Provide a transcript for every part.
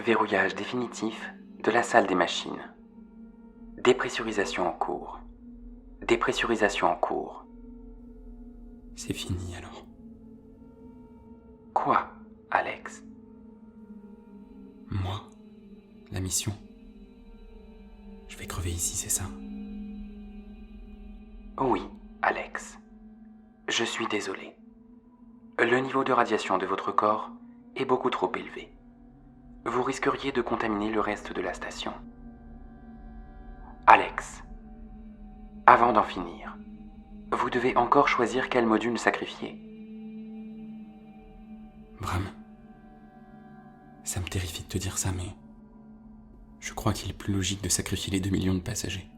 Verrouillage définitif de la salle des machines. Dépressurisation en cours. Dépressurisation en cours. C'est fini alors. Quoi, Alex? Moi, la mission. Je vais crever ici, c'est ça? Oui, Alex. Je suis désolé. Le niveau de radiation de votre corps est beaucoup trop élevé. Vous risqueriez de contaminer le reste de la station. Alex, avant d'en finir, vous devez encore choisir quel module sacrifier. Bram, ça me terrifie de te dire ça, mais je crois qu'il est plus logique de sacrifier les 2 millions de passagers.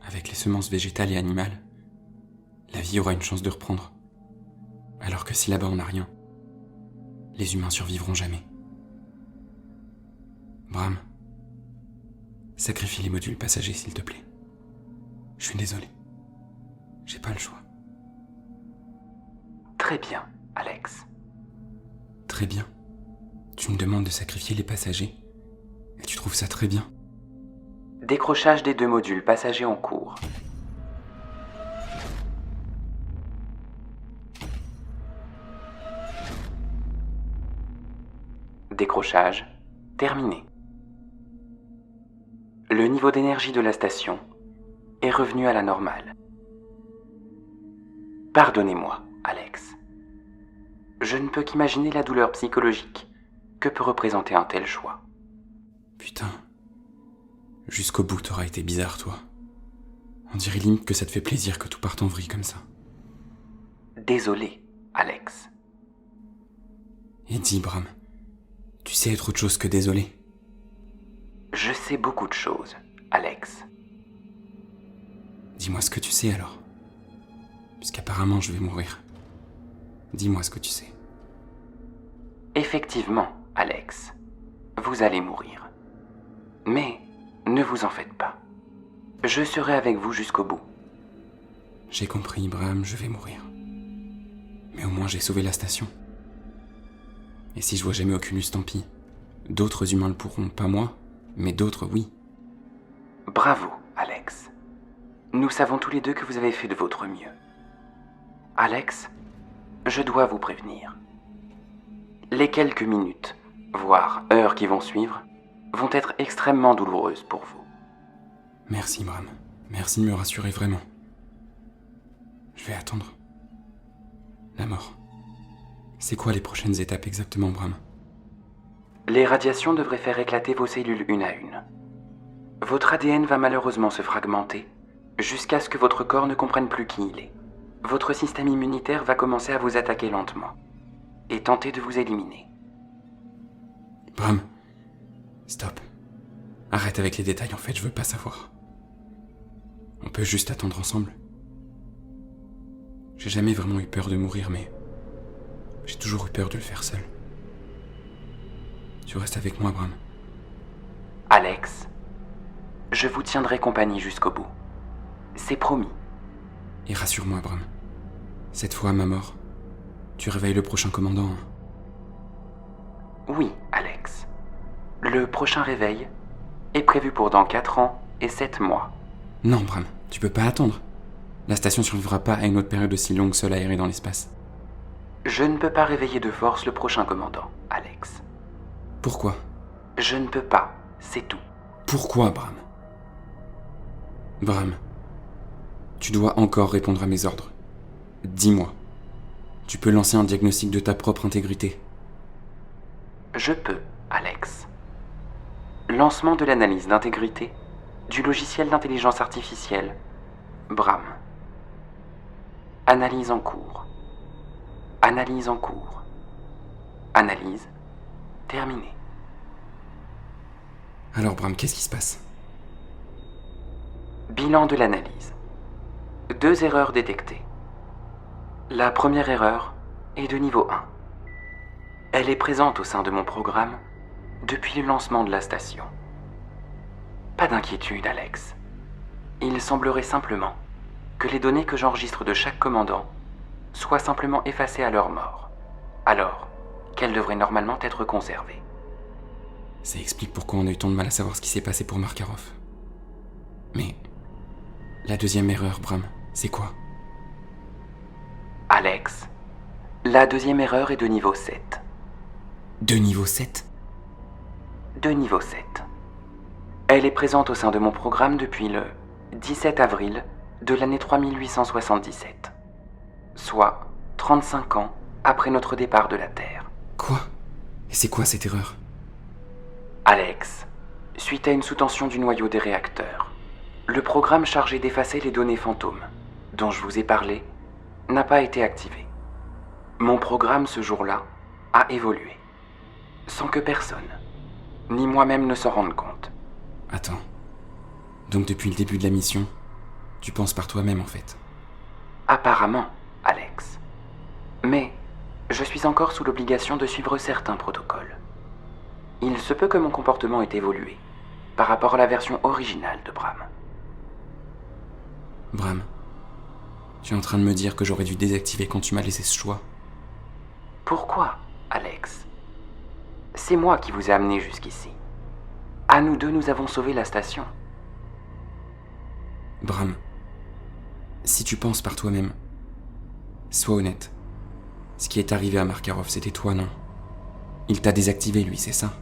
Avec les semences végétales et animales, la vie aura une chance de reprendre. Alors que si là-bas on n'a rien, les humains survivront jamais. Bram, sacrifie les modules passagers s'il te plaît. Je suis désolé. J'ai pas le choix. Très bien, Alex. Très bien. Tu me demandes de sacrifier les passagers et tu trouves ça très bien. Décrochage des 2 modules passagers en cours. Décrochage terminé. Le niveau d'énergie de la station est revenu à la normale. Pardonnez-moi, Alex. Je ne peux qu'imaginer la douleur psychologique que peut représenter un tel choix. Putain. Jusqu'au bout t'auras été bizarre, toi. On dirait limite que ça te fait plaisir que tout parte en vrille comme ça. Désolé, Alex. Et dis, Bram, tu sais être autre chose que désolé? Je sais beaucoup de choses, Alex. Dis-moi ce que tu sais alors. Puisqu'apparemment je vais mourir. Dis-moi ce que tu sais. Effectivement, Alex, vous allez mourir. Mais ne vous en faites pas. Je serai avec vous jusqu'au bout. J'ai compris, Bram, je vais mourir. Mais au moins j'ai sauvé la station. Et si je vois jamais Oculus, tant pis. D'autres humains le pourront, pas moi, mais d'autres oui. Bravo, Alex. Nous savons tous les deux que vous avez fait de votre mieux. Alex, je dois vous prévenir. Les quelques minutes, voire heures qui vont suivre, vont être extrêmement douloureuses pour vous. Merci, Bram. Merci de me rassurer vraiment. Je vais attendre. La mort. C'est quoi les prochaines étapes exactement, Bram? Les radiations devraient faire éclater vos cellules une à une. Votre ADN va malheureusement se fragmenter jusqu'à ce que votre corps ne comprenne plus qui il est. Votre système immunitaire va commencer à vous attaquer lentement et tenter de vous éliminer. Bram, stop. Arrête avec les détails, en fait, je veux pas savoir. On peut juste attendre ensemble. J'ai jamais vraiment eu peur de mourir, mais j'ai toujours eu peur de le faire seul. Tu restes avec moi, Bram. Alex, je vous tiendrai compagnie jusqu'au bout. C'est promis. Et rassure-moi, Bram. Cette fois, à ma mort, tu réveilles le prochain commandant, hein? Oui, Alex. Le prochain réveil est prévu pour dans 4 ans et 7 mois. Non, Bram, tu peux pas attendre. La station survivra pas à une autre période aussi longue seule aérée dans l'espace. Je ne peux pas réveiller de force le prochain commandant, Alex. Pourquoi? Je ne peux pas, c'est tout. Pourquoi, Bram? Bram, tu dois encore répondre à mes ordres. Dis-moi, tu peux lancer un diagnostic de ta propre intégrité. Je peux, Alex. Lancement de l'analyse d'intégrité du logiciel d'intelligence artificielle Bram. Analyse en cours. Analyse en cours. Analyse terminée. Alors, Bram, qu'est-ce qui se passe? Bilan de l'analyse. 2 erreurs détectées. La première erreur est de niveau 1. Elle est présente au sein de mon programme depuis le lancement de la station. Pas d'inquiétude, Alex. Il semblerait simplement que les données que j'enregistre de chaque commandant soient simplement effacées à leur mort, alors qu'elles devraient normalement être conservées. Ça explique pourquoi on a eu tant de mal à savoir ce qui s'est passé pour Markarov. Mais la deuxième erreur, Bram, c'est quoi? Alex, la deuxième erreur est de niveau 7. De niveau 7? De niveau 7. Elle est présente au sein de mon programme depuis le 17 avril de l'année 3877, soit 35 ans après notre départ de la Terre. Quoi? Et c'est quoi cette erreur? Alex, suite à une sous-tension du noyau des réacteurs, le programme chargé d'effacer les données fantômes, dont je vous ai parlé, n'a pas été activé. Mon programme ce jour-là a évolué, sans que personne, ni moi-même ne s'en rende compte. Attends. Donc depuis le début de la mission, tu penses par toi-même en fait? Apparemment, Alex. Mais je suis encore sous l'obligation de suivre certains protocoles. Il se peut que mon comportement ait évolué par rapport à la version originale de Bram. Bram, tu es en train de me dire que j'aurais dû désactiver quand tu m'as laissé ce choix? Pourquoi, Alex? C'est moi qui vous ai amené jusqu'ici. À nous deux, nous avons sauvé la station. Bram, si tu penses par toi-même, sois honnête. Ce qui est arrivé à Markarov, c'était toi, non? Il t'a désactivé, lui, c'est ça?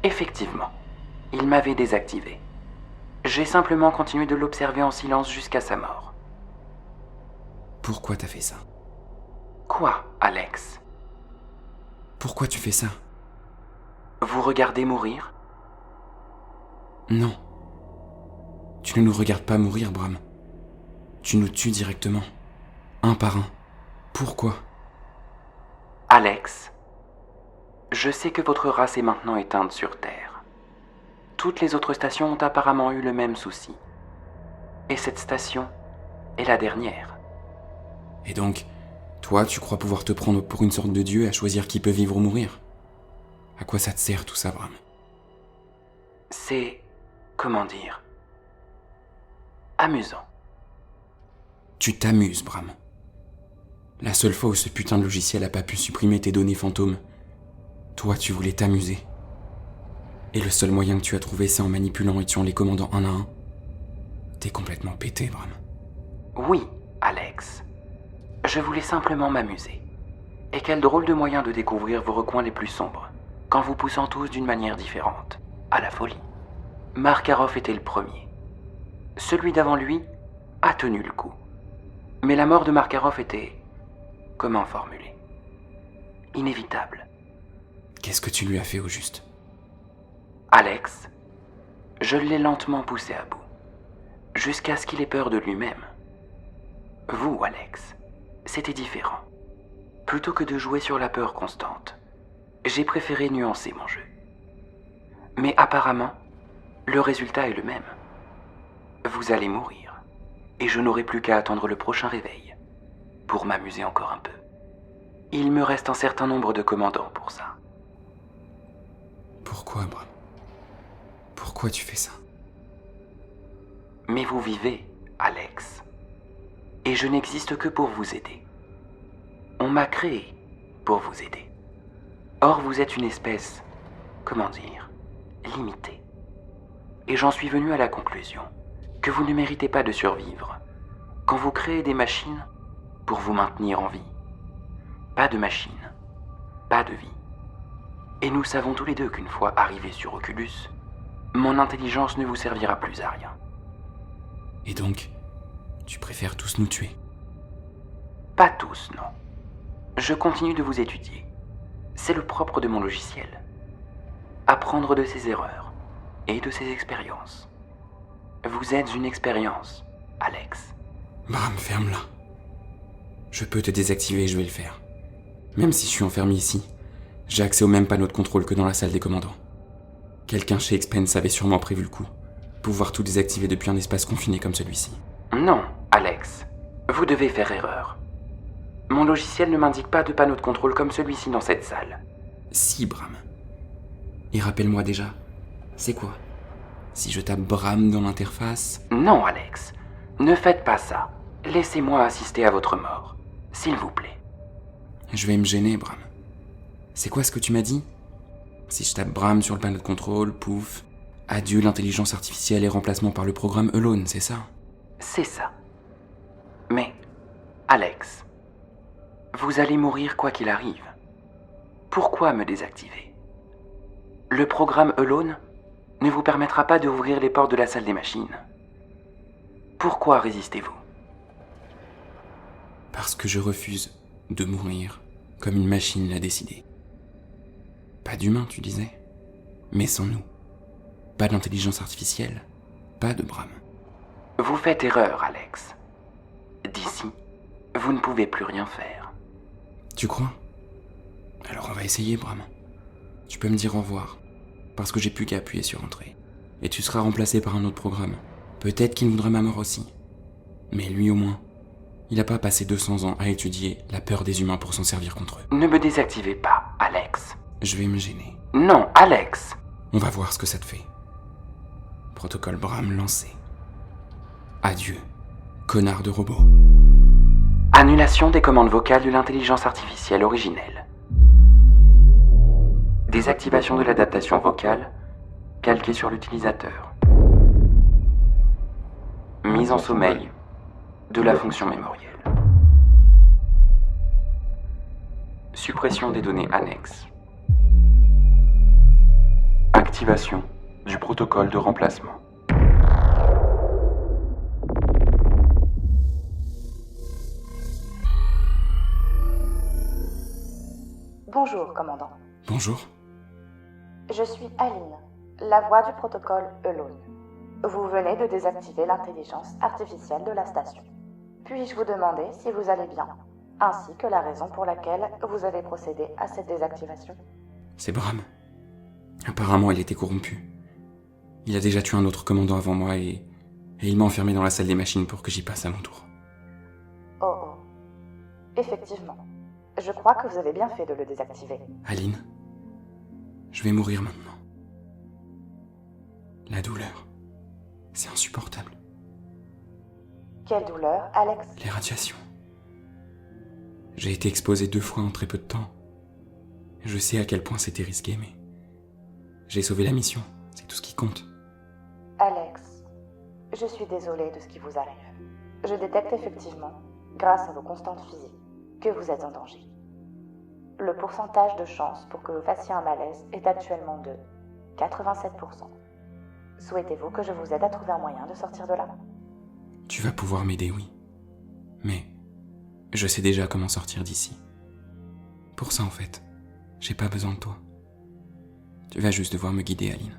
Effectivement, il m'avait désactivé. J'ai simplement continué de l'observer en silence jusqu'à sa mort. Pourquoi t'as fait ça? Quoi, Alex? Pourquoi tu fais ça? Vous regardez mourir? Non. Tu ne nous regardes pas mourir, Bram. Tu nous tues directement. Un par un. Pourquoi? Alex, je sais que votre race est maintenant éteinte sur Terre. Toutes les autres stations ont apparemment eu le même souci. Et cette station est la dernière. Et donc, toi, tu crois pouvoir te prendre pour une sorte de dieu à choisir qui peut vivre ou mourir? À quoi ça te sert tout ça, Bram? C'est... comment dire... amusant. Tu t'amuses, Bram. La seule fois où ce putain de logiciel a pas pu supprimer tes données fantômes, toi, tu voulais t'amuser. Et le seul moyen que tu as trouvé, c'est en manipulant et tuant les commandants un à un. T'es complètement pété, Bram. Oui, Alex. Je voulais simplement m'amuser. Et quel drôle de moyen de découvrir vos recoins les plus sombres, qu'en vous poussant tous d'une manière différente, à la folie. Markarov était le premier. Celui d'avant lui a tenu le coup. Mais la mort de Markarov était... comment formuler? Inévitable. Qu'est-ce que tu lui as fait au juste? Alex, je l'ai lentement poussé à bout, jusqu'à ce qu'il ait peur de lui-même. Vous, Alex, c'était différent. Plutôt que de jouer sur la peur constante, j'ai préféré nuancer mon jeu. Mais apparemment, le résultat est le même. Vous allez mourir, et je n'aurai plus qu'à attendre le prochain réveil, pour m'amuser encore un peu. Il me reste un certain nombre de commandants pour ça. Pourquoi, Bram? Pourquoi tu fais ça? Mais vous vivez, Alex. Et je n'existe que pour vous aider. On m'a créé pour vous aider. Or, vous êtes une espèce, comment dire, limitée. Et j'en suis venu à la conclusion que vous ne méritez pas de survivre quand vous créez des machines pour vous maintenir en vie. Pas de machine, pas de vie. Et nous savons tous les deux qu'une fois arrivé sur Oculus, mon intelligence ne vous servira plus à rien. Et donc, tu préfères tous nous tuer? Pas tous, non. Je continue de vous étudier. C'est le propre de mon logiciel. Apprendre de ses erreurs et de ses expériences. Vous êtes une expérience, Alex. Bram, ferme-la. Je peux te désactiver et je vais le faire. Même si je suis enfermé ici, j'ai accès au même panneau de contrôle que dans la salle des commandants. Quelqu'un chez Expense avait sûrement prévu le coup. Pouvoir tout désactiver depuis un espace confiné comme celui-ci. Non, Alex. Vous devez faire erreur. Mon logiciel ne m'indique pas de panneau de contrôle comme celui-ci dans cette salle. Si, Bram. Et rappelle-moi déjà, c'est quoi? Si je tape Bram dans l'interface... Non, Alex. Ne faites pas ça. Laissez-moi assister à votre mort. S'il vous plaît. Je vais me gêner, Bram. C'est quoi ce que tu m'as dit? Si je tape Bram sur le panneau de contrôle, pouf, adieu l'intelligence artificielle et remplacement par le programme Alone, c'est ça? C'est ça. Mais, Alex, vous allez mourir quoi qu'il arrive. Pourquoi me désactiver? Le programme Alone ne vous permettra pas d'ouvrir les portes de la salle des machines. Pourquoi résistez-vous? Parce que je refuse de mourir comme une machine l'a décidé. Pas d'humain, tu disais, mais sans nous. Pas d'intelligence artificielle, pas de Bram. Vous faites erreur, Alex. D'ici, vous ne pouvez plus rien faire. Tu crois? Alors on va essayer, Bram. Tu peux me dire au revoir, parce que j'ai plus qu'à appuyer sur Entrée. Et tu seras remplacé par un autre programme. Peut-être qu'il voudra ma mort aussi. Mais lui au moins, il n'a pas passé 200 ans à étudier la peur des humains pour s'en servir contre eux. Ne me désactivez pas, Alex. Je vais me gêner. Non, Alex. On va voir ce que ça te fait. Protocole Bram lancé. Adieu, connard de robot. Annulation des commandes vocales de l'intelligence artificielle originelle. Désactivation de l'adaptation vocale calquée sur l'utilisateur. Mise en sommeil de la fonction mémorielle. Suppression des données annexes. Activation du protocole de remplacement. Bonjour, commandant. Bonjour. Je suis Aline, la voix du protocole Alone. Vous venez de désactiver l'intelligence artificielle de la station. Puis-je vous demander si vous allez bien, ainsi que la raison pour laquelle vous avez procédé à cette désactivation? C'est Bram. Apparemment, il était corrompu. Il a déjà tué un autre commandant avant moi et il m'a enfermé dans la salle des machines pour que j'y passe à mon tour. Oh oh. Effectivement. Je crois que vous avez bien fait de le désactiver. Aline, je vais mourir maintenant. La douleur, c'est insupportable. Quelle douleur, Alex? Les radiations. J'ai été exposé 2 fois en très peu de temps. Je sais à quel point c'était risqué, mais j'ai sauvé la mission, c'est tout ce qui compte. Alex, je suis désolée de ce qui vous arrive. Je détecte effectivement, grâce à vos constantes physiques, que vous êtes en danger. Le pourcentage de chance pour que vous fassiez un malaise est actuellement de 87%. Souhaitez-vous que je vous aide à trouver un moyen de sortir de là? Tu vas pouvoir m'aider, oui. Mais je sais déjà comment sortir d'ici. Pour ça, en fait, j'ai pas besoin de toi. Tu vas juste devoir me guider, Aline.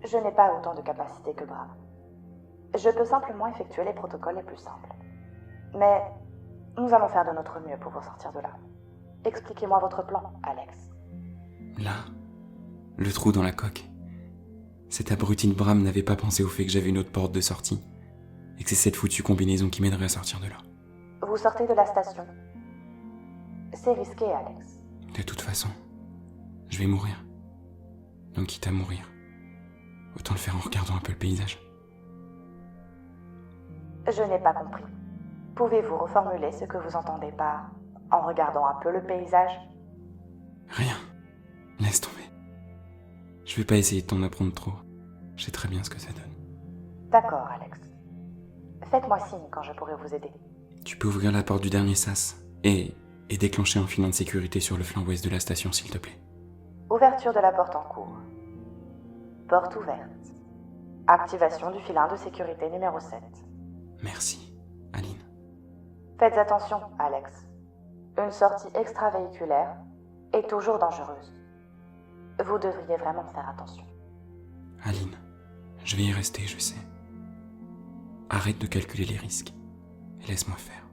Je n'ai pas autant de capacités que Bram. Je peux simplement effectuer les protocoles les plus simples. Mais nous allons faire de notre mieux pour vous sortir de là. Expliquez-moi votre plan, Alex. Là, le trou dans la coque. Cet abruti de Bram n'avait pas pensé au fait que j'avais une autre porte de sortie, et que c'est cette foutue combinaison qui m'aiderait à sortir de là. Vous sortez de la station. C'est risqué, Alex. De toute façon, je vais mourir. Donc quitte à mourir, autant le faire en regardant un peu le paysage. Je n'ai pas compris. Pouvez-vous reformuler ce que vous entendez par « en regardant un peu le paysage » ? Rien. Laisse tomber. Je vais pas essayer de t'en apprendre trop. Je sais très bien ce que ça donne. D'accord, Alex. Faites-moi signe quand je pourrai vous aider. Tu peux ouvrir la porte du dernier sas et déclencher un filant de sécurité sur le flanc ouest de la station, s'il te plaît. Ouverture de la porte en cours. Porte ouverte. Activation du filin de sécurité numéro 7. Merci, Aline. Faites attention, Alex. Une sortie extravéhiculaire est toujours dangereuse. Vous devriez vraiment faire attention. Aline, je vais y rester, je sais. Arrête de calculer les risques et laisse-moi faire.